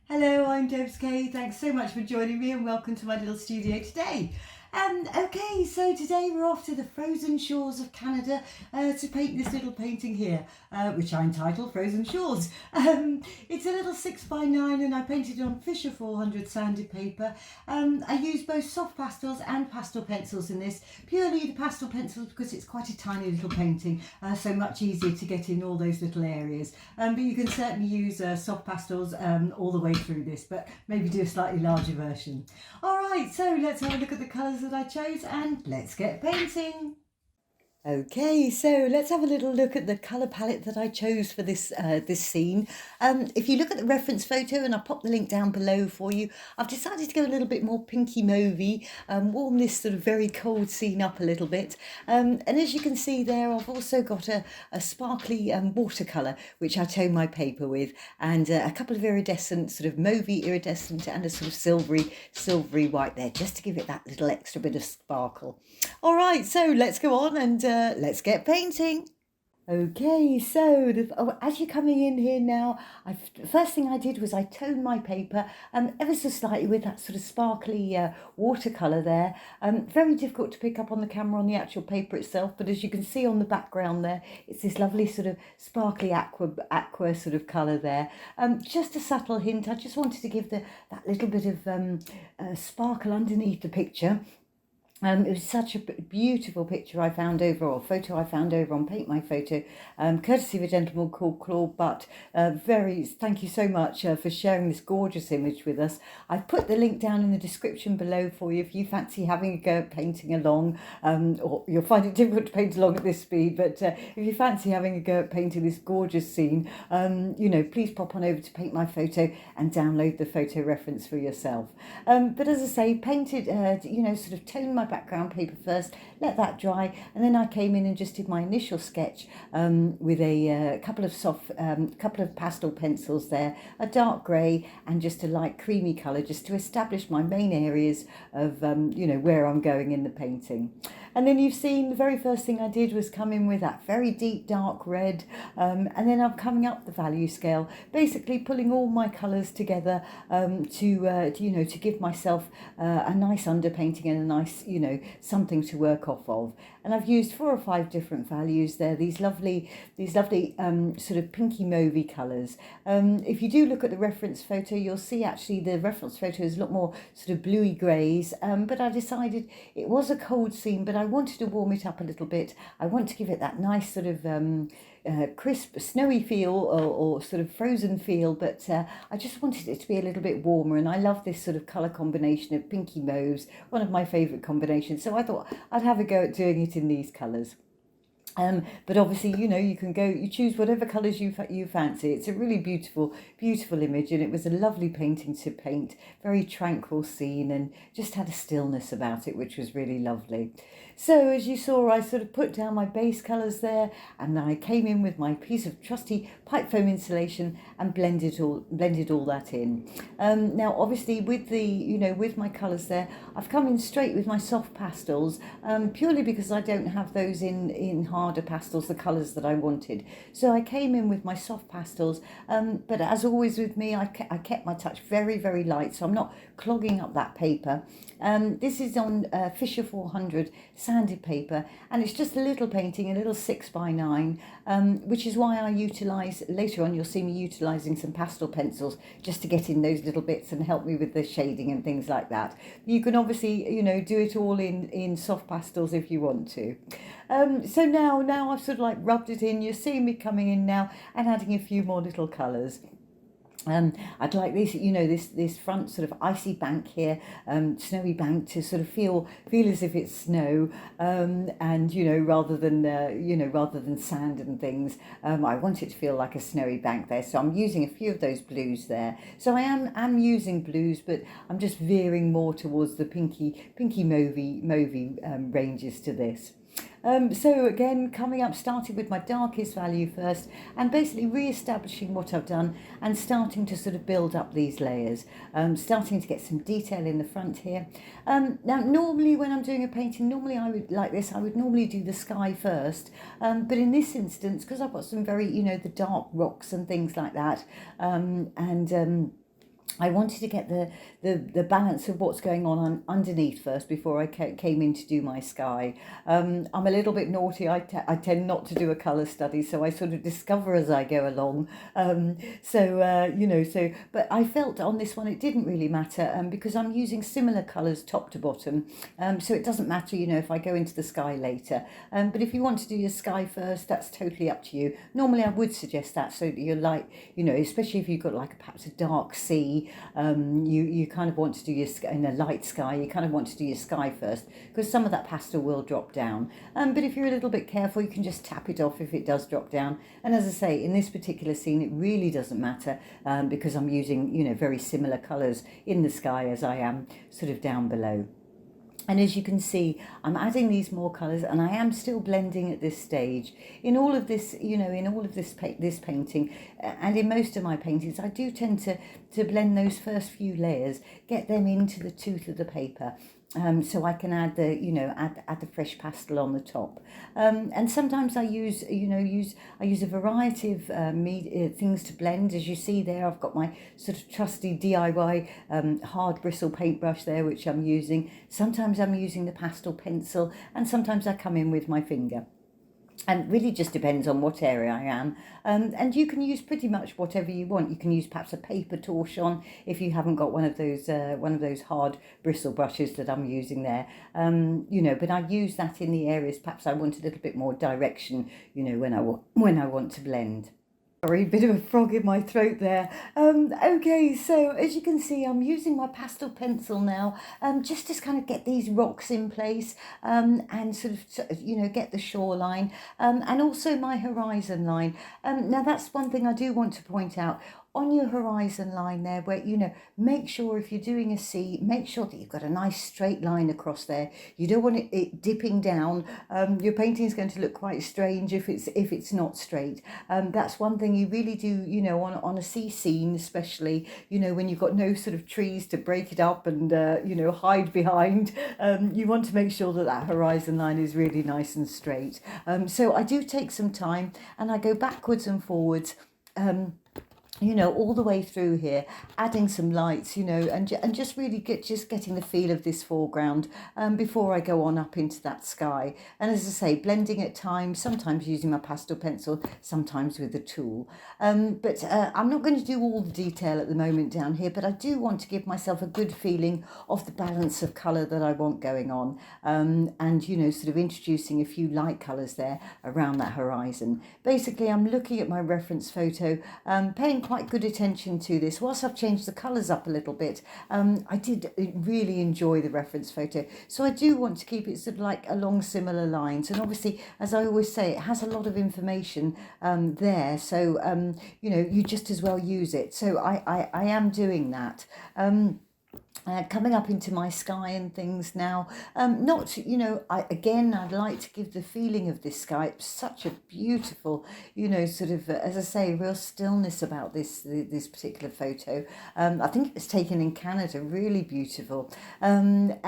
Hello, I'm Debs. Thanks so much for joining me and welcome to my little studio today. Okay, so today we're off to the frozen shores of Canada to paint this little painting here, which I entitled Frozen Shores. It's a little 6x9 and I painted it on Fisher 400 sanded paper. I used both soft pastels and pastel pencils in this, purely the pastel pencils because it's quite a tiny little painting, so much easier to get in all those little areas. But you can certainly use soft pastels all the way through this, but maybe do a slightly larger version. Alright, so let's have a look at the colours that I chose and let's get painting. Okay, so let's have a little look at the colour palette that I chose for this scene. If you look at the reference photo, and I'll pop the link down below for you, I've decided to go a little bit more pinky mauvey, warm this sort of very cold scene up a little bit. And as you can see there, I've also got a sparkly watercolour, which I tone my paper with, and a couple of iridescent, sort of mauvey iridescent, and a sort of silvery white there, just to give it that little extra bit of sparkle. All right, so let's go on and let's get painting. Okay, so as you're coming in here now, the first thing I did was I toned my paper ever so slightly with that sort of sparkly watercolour there. Very difficult to pick up on the camera on the actual paper itself, but as you can see on the background there, it's this lovely sort of sparkly aqua sort of colour there. Just a subtle hint, I just wanted to give that little bit of sparkle underneath the picture. It was such a beautiful picture I found over, or photo I found over on PaintmyPhoto, courtesy of a gentleman called Claude Butt. Thank you so much for sharing this gorgeous image with us. I've put the link down in the description below for you if you fancy having a go at painting along, or you'll find it difficult to paint along at this speed, but if you fancy having a go at painting this gorgeous scene, please pop on over to PaintmyPhoto and download the photo reference for yourself. But as I say, painted, sort of toned my background paper first, let that dry, and then I came in and just did my initial sketch with a couple of pastel pencils there, a dark grey and just a light creamy colour, just to establish my main areas of where I'm going in the painting. And then you've seen the very first thing I did was come in with that very deep dark red, and then I'm coming up the value scale, basically pulling all my colours together to give myself a nice underpainting and a nice something to work off of. And I've used 4 or 5 different values there, these lovely sort of pinky mauvey colours. If you do look at the reference photo, you'll see actually the reference photo is a lot more sort of bluey greys, but I decided it was a cold scene, but I wanted to warm it up a little bit. I want to give it that nice sort of crisp, snowy feel, or sort of frozen feel, but I just wanted it to be a little bit warmer, and I love this sort of colour combination of pinky mauves, one of my favourite combinations, so I thought I'd have a go at doing it in these colours. But obviously, you can you choose whatever colours you fancy. It's a really beautiful image, and it was a lovely painting to paint, very tranquil scene, and just had a stillness about it, which was really lovely. So as you saw, I sort of put down my base colours there, and then I came in with my piece of trusty pipe foam insulation and blended all that in. Now, obviously, with my colours there, I've come in straight with my soft pastels, purely because I don't have those in harder pastels, the colours that I wanted. So I came in with my soft pastels, but as always with me, I kept my touch very, very light, so I'm not clogging up that paper. This is on Fisher 400 sanded paper, and it's just a little painting, a little 6x9, which is why I utilise, later on you'll see me utilising some pastel pencils just to get in those little bits and help me with the shading and things like that. You can obviously, do it all in soft pastels if you want to. So now I've sort of like rubbed it in. You're seeing me coming in now and adding a few more little colours. I'd like this, this front sort of icy bank here, snowy bank, to sort of feel as if it's snow, and rather than sand and things. I want it to feel like a snowy bank there, so I'm using a few of those blues there. So I am using blues, but I'm just veering more towards the pinky mauvey ranges to this. So again, coming up, starting with my darkest value first, and basically re-establishing what I've done and starting to sort of build up these layers, starting to get some detail in the front here. Now, normally when I'm doing a painting, I would normally do the sky first, but in this instance, because I've got some very, the dark rocks and things like that, I wanted to get the balance of what's going on underneath first before I came in to do my sky. I'm a little bit naughty. I tend not to do a colour study, so I sort of discover as I go along. But I felt on this one it didn't really matter because I'm using similar colours top to bottom. So it doesn't matter, if I go into the sky later. But if you want to do your sky first, that's totally up to you. Normally I would suggest that so that you're light, especially if you've got perhaps a dark sea. You kind of want to do your sky in a light sky. You kind of want to do your sky first because some of that pastel will drop down. But if you're a little bit careful, you can just tap it off if it does drop down. And as I say, in this particular scene, it really doesn't matter because I'm using very similar colours in the sky as I am sort of down below. And as you can see, I'm adding these more colours, and I am still blending at this stage. In all of this, this painting, and in most of my paintings, I do tend to blend those first few layers, get them into the tooth of the paper. So I can add add the fresh pastel on the top, and sometimes I use a variety of things to blend. As you see there, I've got my sort of trusty DIY hard bristle paintbrush there, which I'm using. Sometimes I'm using the pastel pencil, and sometimes I come in with my finger. And it really just depends on what area I am. And you can use pretty much whatever you want. You can use perhaps a paper torchon if you haven't got one of those hard bristle brushes that I'm using there. But I use that in the areas perhaps I want a little bit more direction, when I want to blend. Sorry, a bit of a frog in my throat there. Okay, so as you can see, I'm using my pastel pencil now, just to kind of get these rocks in place, and sort of, get the shoreline, and also my horizon line. Now that's one thing I do want to point out. On your horizon line there, where, make sure if you're doing a sea, make sure that you've got a nice straight line across there. You don't want it dipping down. Your painting is going to look quite strange if it's not straight. That's one thing you really do, on a sea scene, especially, when you've got no sort of trees to break it up and, hide behind. You want to make sure that horizon line is really nice and straight. So I do take some time and I go backwards and forwards. All the way through here, adding some lights, and just really getting the feel of this foreground before I go on up into that sky. And as I say, blending at times, sometimes using my pastel pencil, sometimes with a tool. But I'm not going to do all the detail at the moment down here, but I do want to give myself a good feeling of the balance of colour that I want going on. And, sort of introducing a few light colours there around that horizon. Basically, I'm looking at my reference photo, paying quite good attention to this. Whilst I've changed the colours up a little bit, I did really enjoy the reference photo. So I do want to keep it sort of along similar lines. And obviously, as I always say, it has a lot of information there. So, you just as well use it. So I am doing that. Coming up into my sky and things now. I'd like to give the feeling of this sky. It's such a beautiful, sort of, as I say, real stillness about this particular photo. I think it was taken in Canada, really beautiful. So,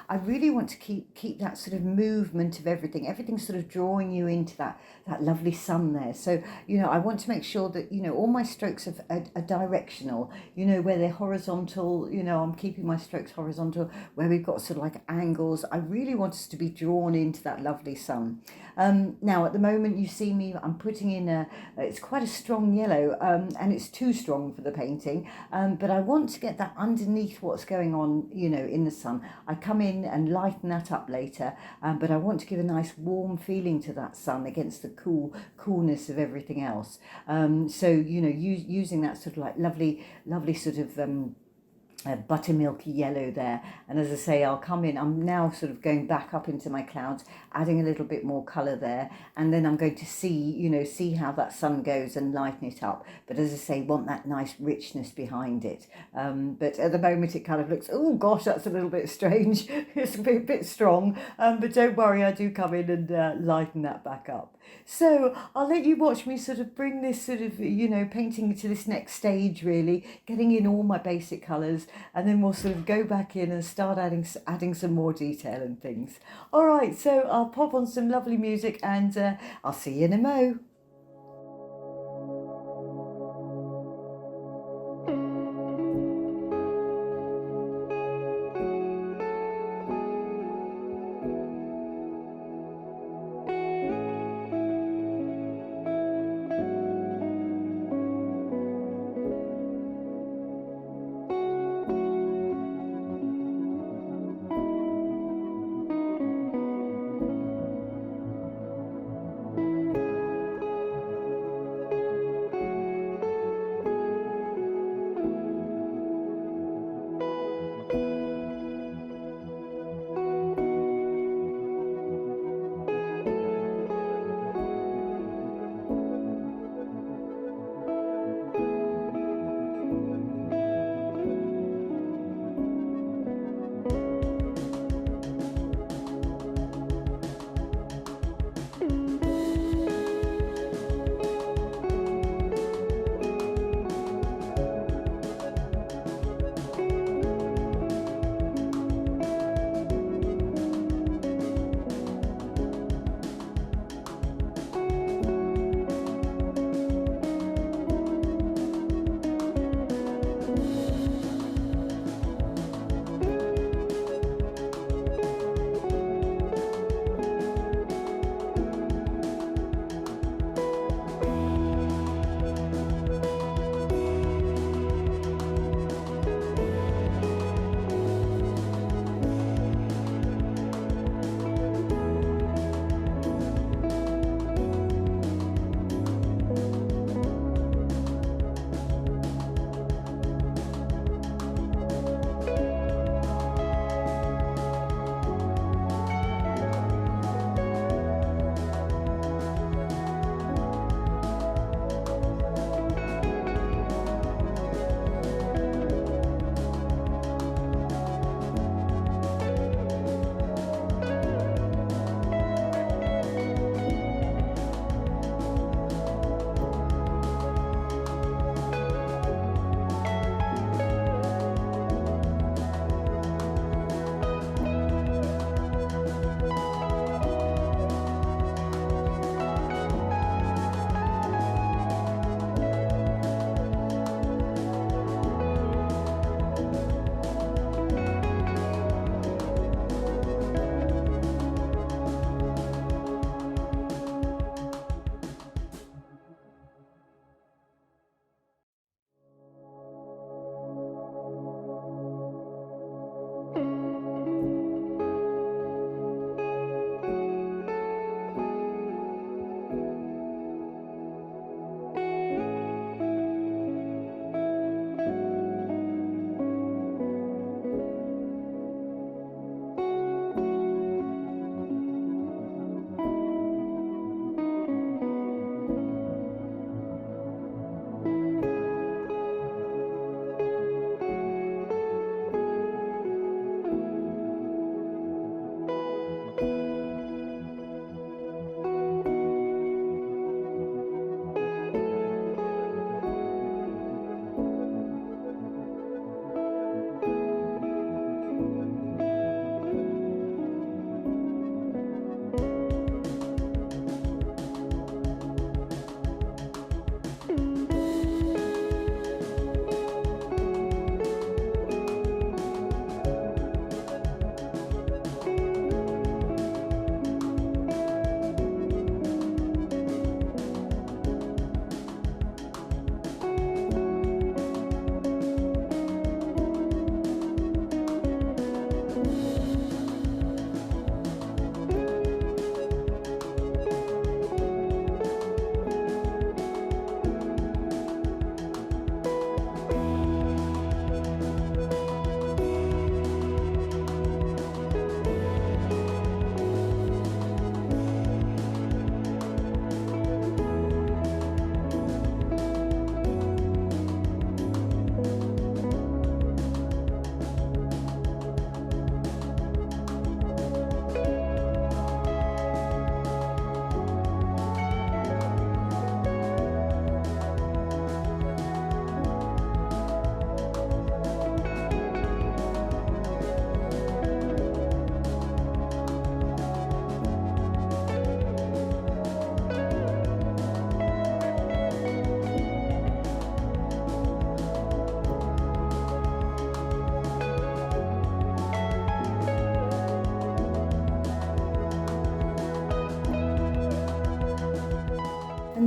I really want to keep that sort of movement of everything sort of drawing you into that lovely sun there. So, I want to make sure that, all my strokes are directional, where they're horizontal. I'm keeping my strokes horizontal, where we've got sort of angles. I really want us to be drawn into that lovely sun. Now at the moment you see me, I'm putting in it's quite a strong yellow, and it's too strong for the painting, but I want to get that underneath what's going on, in the sun. I come in and lighten that up later, but I want to give a nice warm feeling to that sun against the coolness of everything else. So, using that sort of lovely sort of buttermilky yellow there. And as I say, I'll come in, I'm now sort of going back up into my clouds, adding a little bit more colour there, and then I'm going to see how that sun goes and lighten it up. But as I say, want that nice richness behind it. But at the moment it kind of looks, oh gosh, that's a little bit strange. It's a bit strong, but don't worry, I do come in and lighten that back up. So I'll let you watch me sort of bring this sort of, painting to this next stage, really, getting in all my basic colours, and then we'll sort of go back in and start adding some more detail and things. All right, so I'll pop on some lovely music and I'll see you in a mo.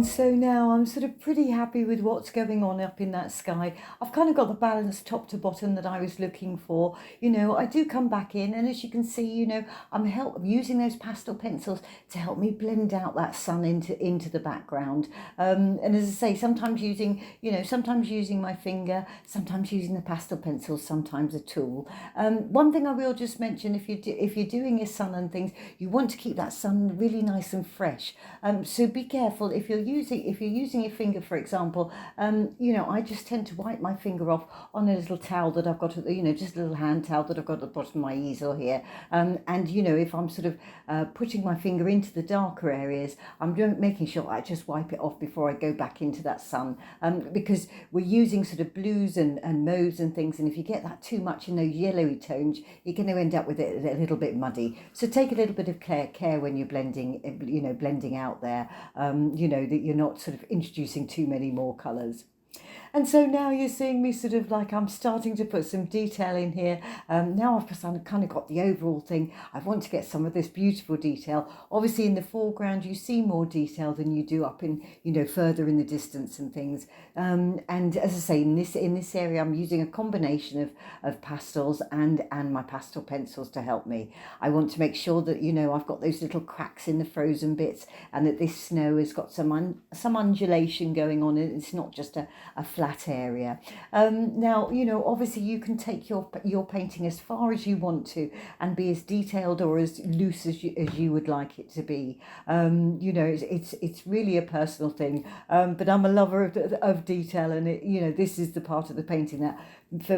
And so now I'm sort of pretty happy with what's going on up in that sky. I've kind of got the balance top to bottom that I was looking for. You know, I do come back in, and as you can see, you know, I'm using those pastel pencils to help me blend out that sun into the background. And as I say, sometimes using my finger, sometimes using the pastel pencils, sometimes a tool. One thing I will just mention, if you're doing your sun and things, you want to keep that sun really nice and fresh. So be careful if you're using your finger, for example. You know, I just tend to wipe my finger off on a little towel that I've got, you know, just a little hand towel that I've got at the bottom of my easel here. And you know, if I'm sort of putting my finger into the darker areas, I'm making sure I just wipe it off before I go back into that sun, because we're using sort of blues and mauves and things, and if you get that too much in those yellowy tones, you're going to end up with it a little bit muddy. So take a little bit of care when you're blending, you know, blending out there, you know, that you're not sort of introducing too many more colours. And so now you're seeing me sort of like I'm starting to put some detail in here. Now I've kind of got the overall thing. I want to get some of this beautiful detail. Obviously in the foreground you see more detail than you do up in, you know, further in the distance and things. And as I say, in this area I'm using a combination of pastels and my pastel pencils to help me. I want to make sure that, you know, I've got those little cracks in the frozen bits, and that this snow has got some undulation going on, and it's not just a flat area. Now, you know, obviously you can take your painting as far as you want to and be as detailed or as loose as you would like it to be. You know, it's really a personal thing, but I'm a lover of detail, and you know, this is the part of the painting that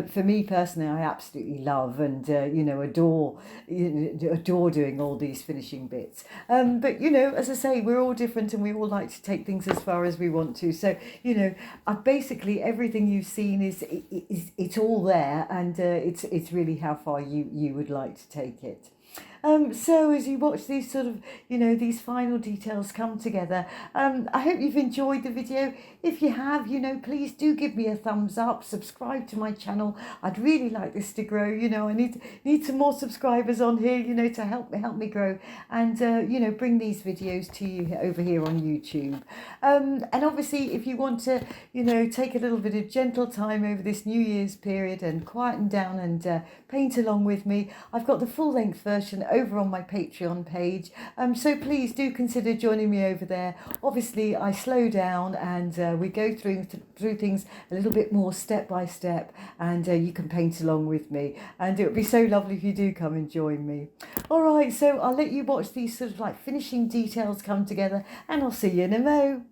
for me personally I absolutely love and you know, adore doing all these finishing bits. But you know, as I say, we're all different and we all like to take things as far as we want to. So you know, basically everything you've seen is it's all there, and it's really how far you would like to take it. So as you watch these sort of, you know, these final details come together, I hope you've enjoyed the video. If you have, you know, please do give me a thumbs up, subscribe to my channel. I'd really like this to grow. You know, I need some more subscribers on here, you know, to help me grow, and you know, bring these videos to you over here on YouTube. And obviously if you want to, you know, take a little bit of gentle time over this New Year's period and quieten down and paint along with me, I've got the full-length version over on my Patreon page, so please do consider joining me over there. Obviously I slow down and we go through things a little bit more step by step, and you can paint along with me, and it would be so lovely if you do come and join me. Alright, so I'll let you watch these sort of like finishing details come together, and I'll see you in a mo.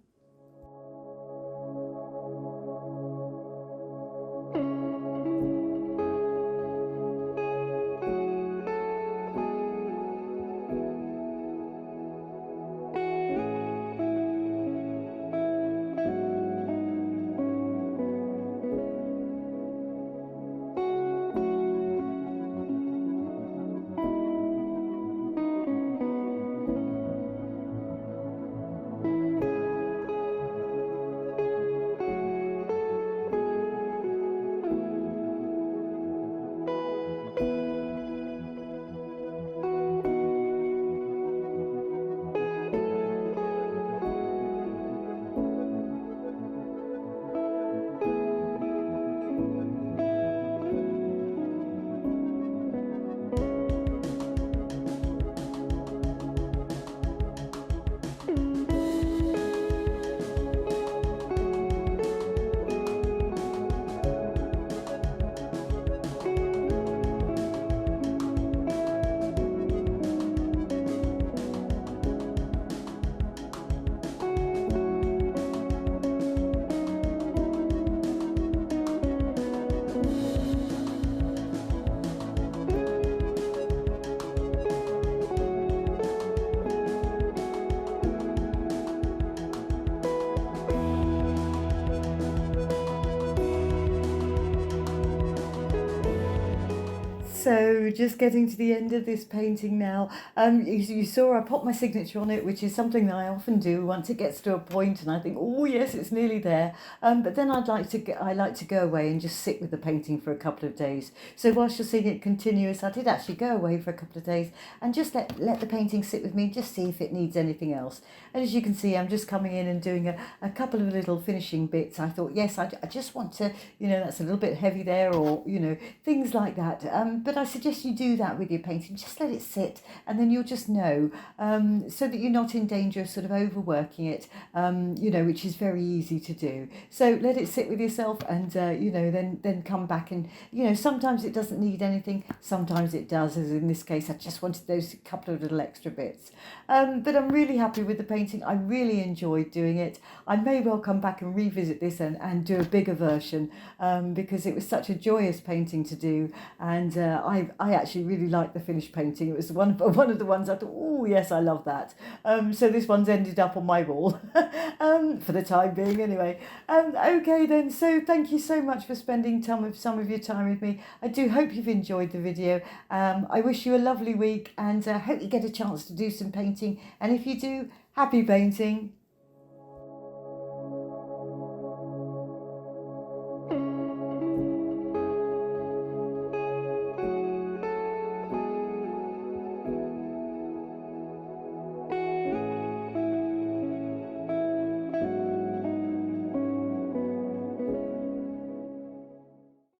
So just getting to the end of this painting now. You saw I popped my signature on it, which is something that I often do once it gets to a point and I think, oh yes, it's nearly there. But then I like to go away and just sit with the painting for a couple of days. So whilst you're seeing it continuous, I did actually go away for a couple of days and just let the painting sit with me, just see if it needs anything else. And as you can see, I'm just coming in and doing a couple of little finishing bits. I thought, yes, I just want to, that's a little bit heavy there, or, things like that. But I suggest you do that with your painting. Just let it sit and then you'll just know, so that you're not in danger of sort of overworking it, which is very easy to do. So let it sit with yourself and, then come back and, sometimes it doesn't need anything. Sometimes it does, as in this case, I just wanted those couple of little extra bits. But I'm really happy with the painting. I really enjoyed doing it. I may well come back and revisit this and do a bigger version, because it was such a joyous painting to do. And I actually really liked the finished painting. It was one of the ones I thought, oh yes, I love that. So this one's ended up on my wall for the time being anyway. Okay then, so thank you so much for spending some of your time with me. I do hope you've enjoyed the video. I wish you a lovely week and hope you get a chance to do some painting. And if you do, happy painting.